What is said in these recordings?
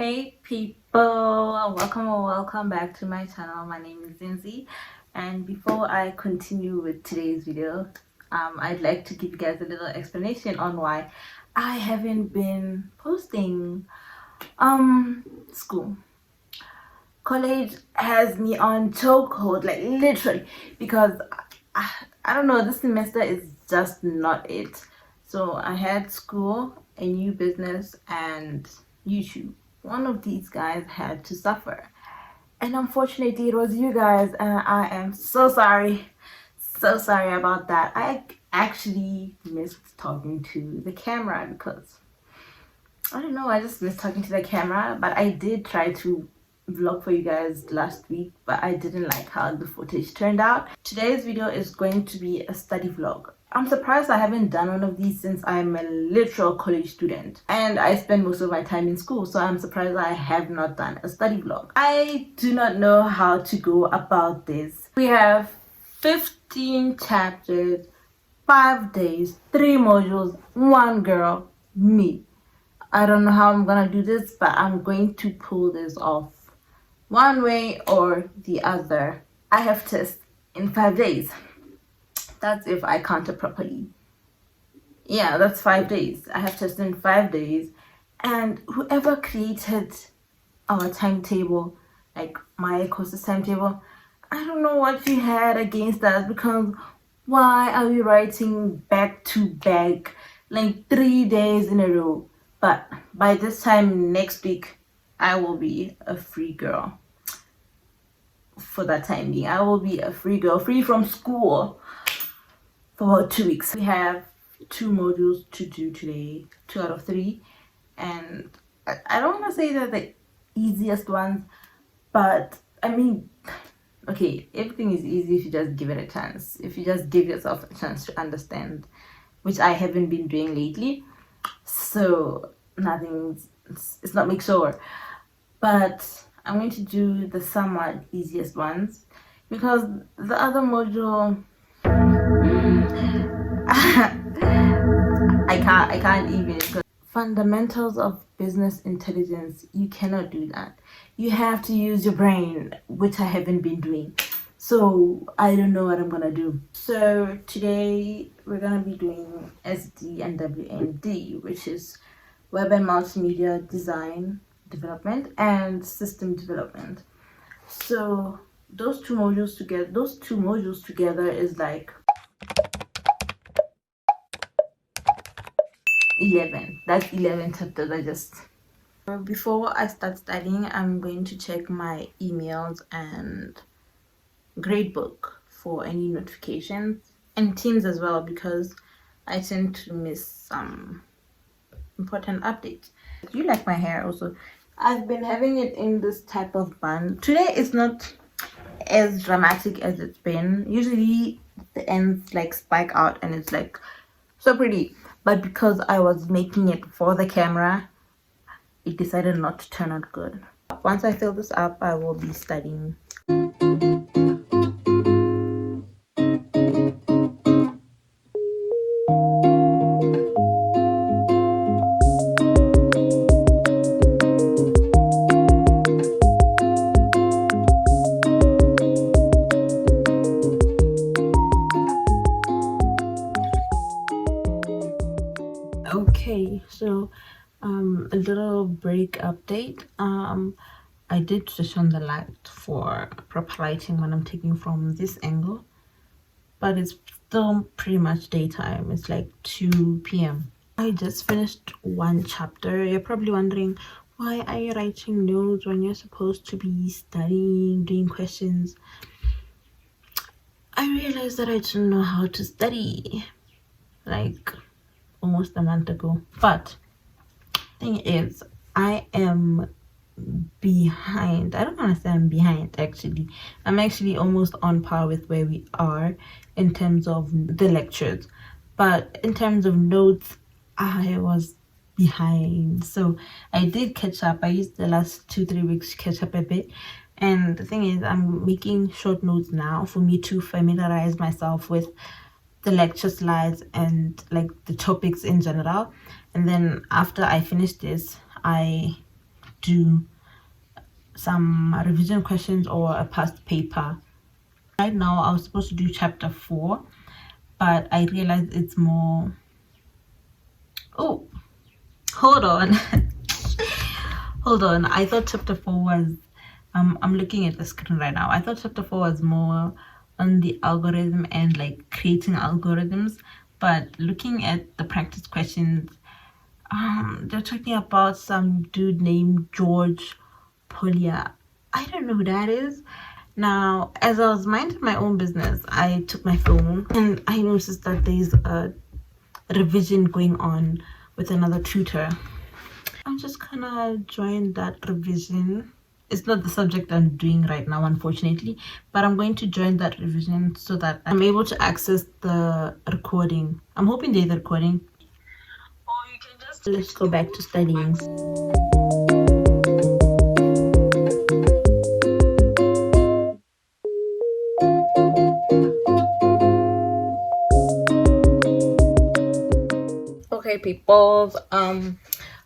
Hey people, welcome back to my channel. My name is Zinzi, and before I continue with today's video, I'd like to give you guys a little explanation on why I haven't been posting. School, college has me on chokehold, like literally, because I don't know, this semester is just not it. So I had school, a new business, and YouTube. One of these guys had to suffer, and unfortunately it was you guys, and I am so sorry about that. I actually missed talking to the camera because I don't know, I just missed talking to the camera. But I did try to vlog for you guys last week, but I didn't like how the footage turned out. Today's video is going to be a study vlog. I'm surprised I haven't done one of these since I'm a literal college student and I spend most of my time in school, so I'm surprised I have not done a study vlog. I do not know how to go about this. We have 15 chapters, 5 days, 3 modules, 1 girl, me. I don't know how I'm gonna do this, but I'm going to pull this off one way or the other. I have tests in 5 days. That's if I count it properly. Yeah, that's 5 days. I have tests in 5 days. And whoever created our timetable, like my course's timetable, I don't know what you had against us, because why are we writing back to back like 3 days in a row? But by this time next week, I will be a free girl. For that time being, I will be a free girl, free from school for about 2 weeks. We have 2 modules to do today, 2 out of 3. And I don't want to say they're the easiest ones, but I mean, okay, everything is easy if you just give it a chance. If you just give yourself a chance to understand, which I haven't been doing lately. So it's not make sure, but I'm going to do the somewhat easiest ones, because the other module I can't even. Fundamentals of business intelligence, you cannot do that. You have to use your brain, which I haven't been doing. So I don't know what I'm gonna do. So today we're gonna be doing SD and WMD, which is web and multimedia design development and system development. So those two modules together is like 11. That's 11 chapters. Before I start studying, I'm going to check my emails and gradebook for any notifications, and Teams as well, because I tend to miss some important updates. You like my hair also. I've been having it in this type of bun. Today it's not as dramatic as it's been. Usually the ends like spike out and it's like so pretty, but because I was making it for the camera, it decided not to turn out good. Once I fill this up, I will be studying. Okay, so a little break update. I did switch on the light for proper lighting when I'm taking from this angle, but it's still pretty much daytime. It's like 2 p.m. I just finished 1 chapter. You're probably wondering, why are you writing notes when you're supposed to be studying, doing questions? I realized that I didn't know how to study like almost a month ago. But thing is, I am behind. I don't want to say I'm behind, actually. I'm actually almost on par with where we are in terms of the lectures, but in terms of notes, I was behind. So I did catch up. I used the last 2-3 weeks to catch up a bit. And the thing is, I'm making short notes now for me to familiarize myself with the lecture slides and like the topics in general. And then after I finish this, I do some revision questions or a past paper. Right now I was supposed to do chapter 4, but I realized it's more... Oh, hold on. Hold on, I thought chapter 4 was I'm looking at the screen right now. I thought chapter 4 was more on the algorithm and like creating algorithms, but looking at the practice questions, they're talking about some dude named George Polia. I don't know who that is. Now, as I was minding my own business, I took my phone and I noticed that there's a revision going on with another tutor. I'm just gonna join that revision. It's not the subject I'm doing right now, unfortunately, but I'm going to join that revision so that I'm able to access the recording. I'm hoping there's a recording. Or you can just... Let's go back to studying. Okay, people,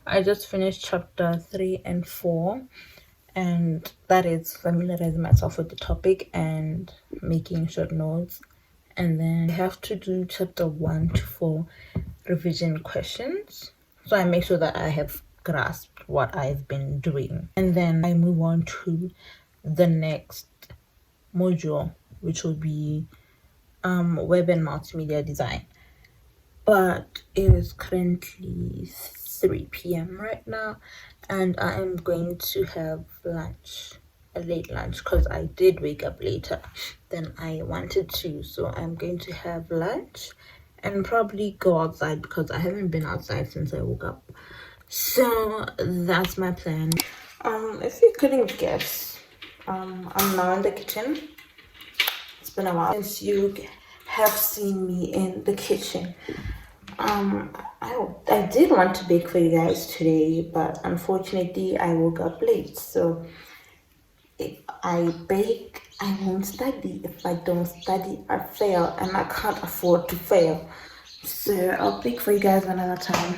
I just finished chapter 3 and 4, and that is familiarizing myself with the topic and making short notes. And then I have to do chapter 1 to 4 revision questions, so I make sure that I have grasped what I've been doing, and then I move on to the next module, which will be web and multimedia design. But it is currently 3 p.m. right now, and I am going to have lunch, a late lunch, because I did wake up later than I wanted to. So I'm going to have lunch and probably go outside because I haven't been outside since I woke up. So that's my plan. If you couldn't guess, I'm now in the kitchen. It's been a while since you have seen me in the kitchen. I did want to bake for you guys today, but unfortunately I woke up late. So if I bake, I won't study. If I don't study, I fail, and I can't afford to fail. So I'll bake for you guys another time.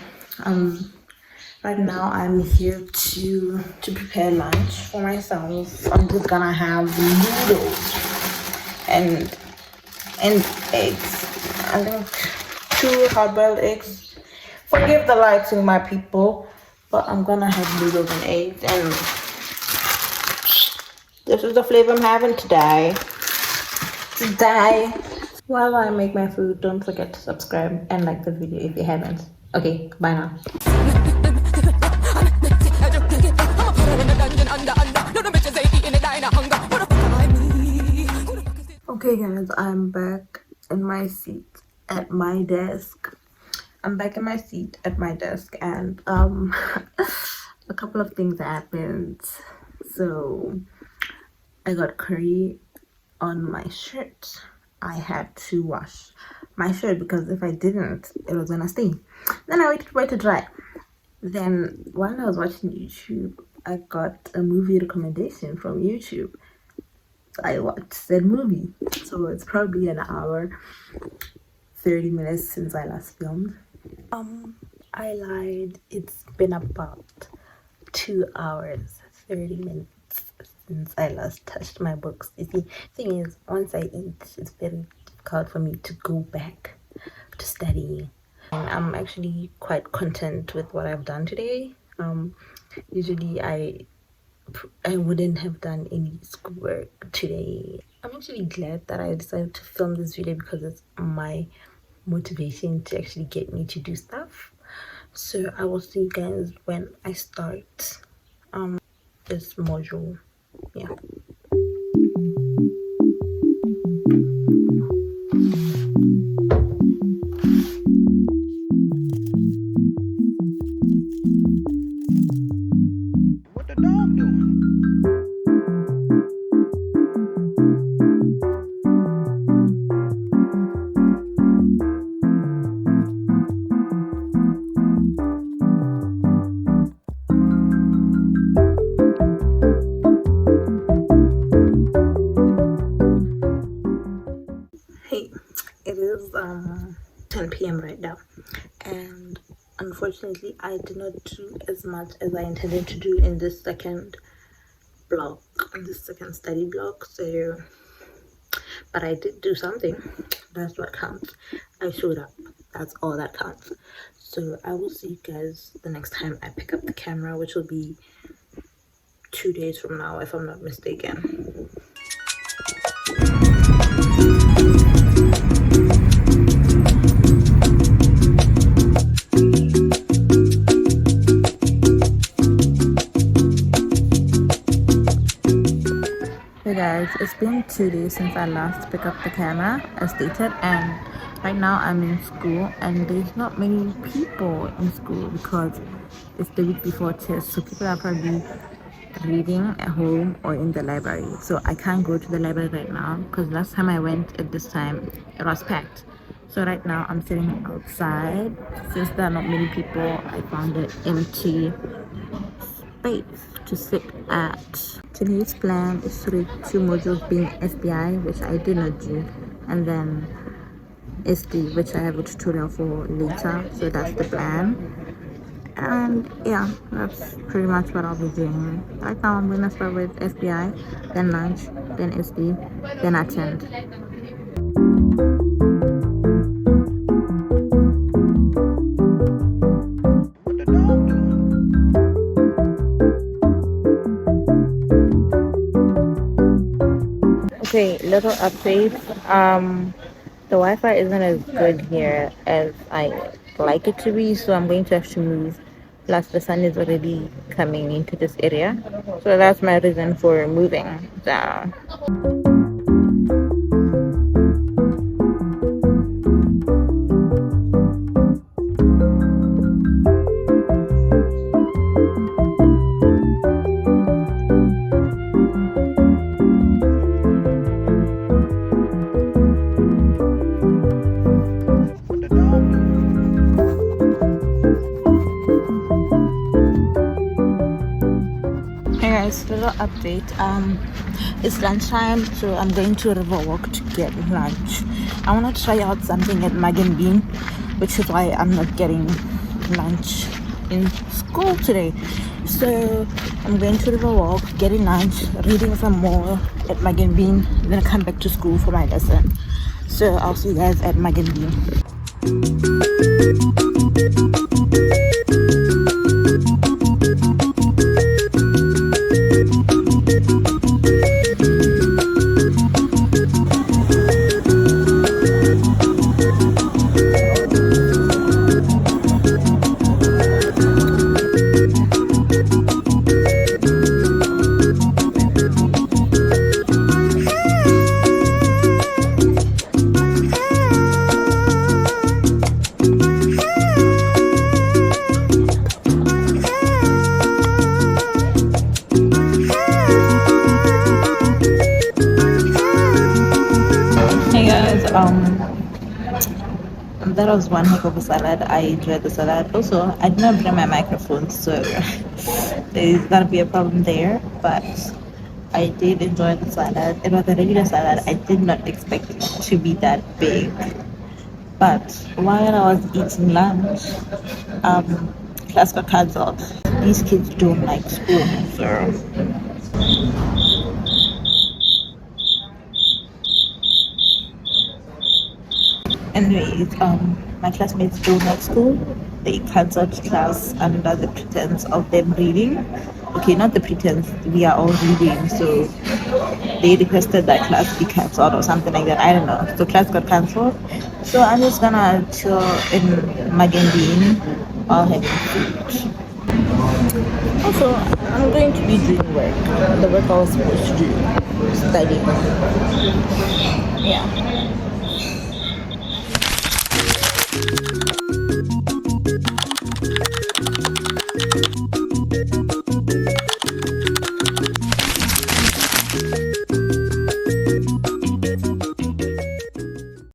Right now I'm here to prepare lunch for myself. I'm just gonna have noodles and eggs. I think 2 hard-boiled eggs. Forgive the lighting, my people, but I'm gonna have noodles and eggs, and this is the flavor I'm having today. While I make my food, don't forget to subscribe and like the video if you haven't. Okay, bye now. Okay guys, I'm back in my seat at my desk. and a couple of things happened. So I got curry on my shirt. I had to wash my shirt because if I didn't, it was gonna stain. Then I waited for it to dry. Then while I was watching YouTube, I got a movie recommendation from YouTube. So I watched said movie. So it's probably an hour, 30 minutes since I last filmed. I lied. It's been about 2 hours, 30 minutes since I last touched my books. You see, thing is, once I eat, it's very difficult for me to go back to studying. And I'm actually quite content with what I've done today. Usually I wouldn't have done any schoolwork today. I'm actually glad that I decided to film this video because it's my motivation to actually get me to do stuff. So I will see you guys when I start this module. Yeah. What the dog doing? Hey, it is 10 p.m. right now, and Unfortunately, I did not do as much as I intended to do in this second block, in this second study block. So, but I did do something. That's what counts. I showed up. That's all that counts. So I will see you guys the next time I pick up the camera, which will be 2 days from now, if I'm not mistaken. Hey guys, it's been 2 days since I last picked up the camera as stated, and right now I'm in school and there's not many people in school because it's the week before test, so people are probably reading at home or in the library. So I can't go to the library right now because last time I went at this time it was packed. So right now I'm sitting outside. Since there are not many people, I found an empty space to sit at. Today's plan is to read 2 modules, being SBI, which I did not do, and then SD, which I have a tutorial for later. So that's the plan. And yeah, that's pretty much what I'll be doing. Right now I'm gonna start with SBI, then lunch, then SD, then attend. What the dog doing? Okay, little update. The Wi-Fi isn't as good here as I like it to be, so I'm going to have to move. Plus, the sun is already coming into this area, so that's my reason for moving down. What the dog doing? Hey guys, little update. It's lunchtime, so I'm going to Riverwalk to get lunch. I want to try out something at Mug and Bean, which is why I'm not getting lunch in school today. So I'm going to Riverwalk, getting lunch, reading some more at Mug and Bean, then come back to school for my lesson. So I'll see you guys at Mug and Bean. Hey guys, that was one heck of a salad. I enjoyed the salad. Also, I did not bring my microphone, so there's gonna be a problem there. But I did enjoy the salad. It was a regular salad. I did not expect it to be that big. But while I was eating lunch, class got cancelled. These kids don't like school, so. Anyways, my classmates don't like school. They cancelled class under the pretense of them reading. Okay, not the pretense, we are all reading, so they requested that class be cancelled or something like that. I don't know. So class got cancelled. So I'm just gonna chill in Magandine while having food. Also, I'm going to be doing work. The work I was supposed to do. Studying. Yeah.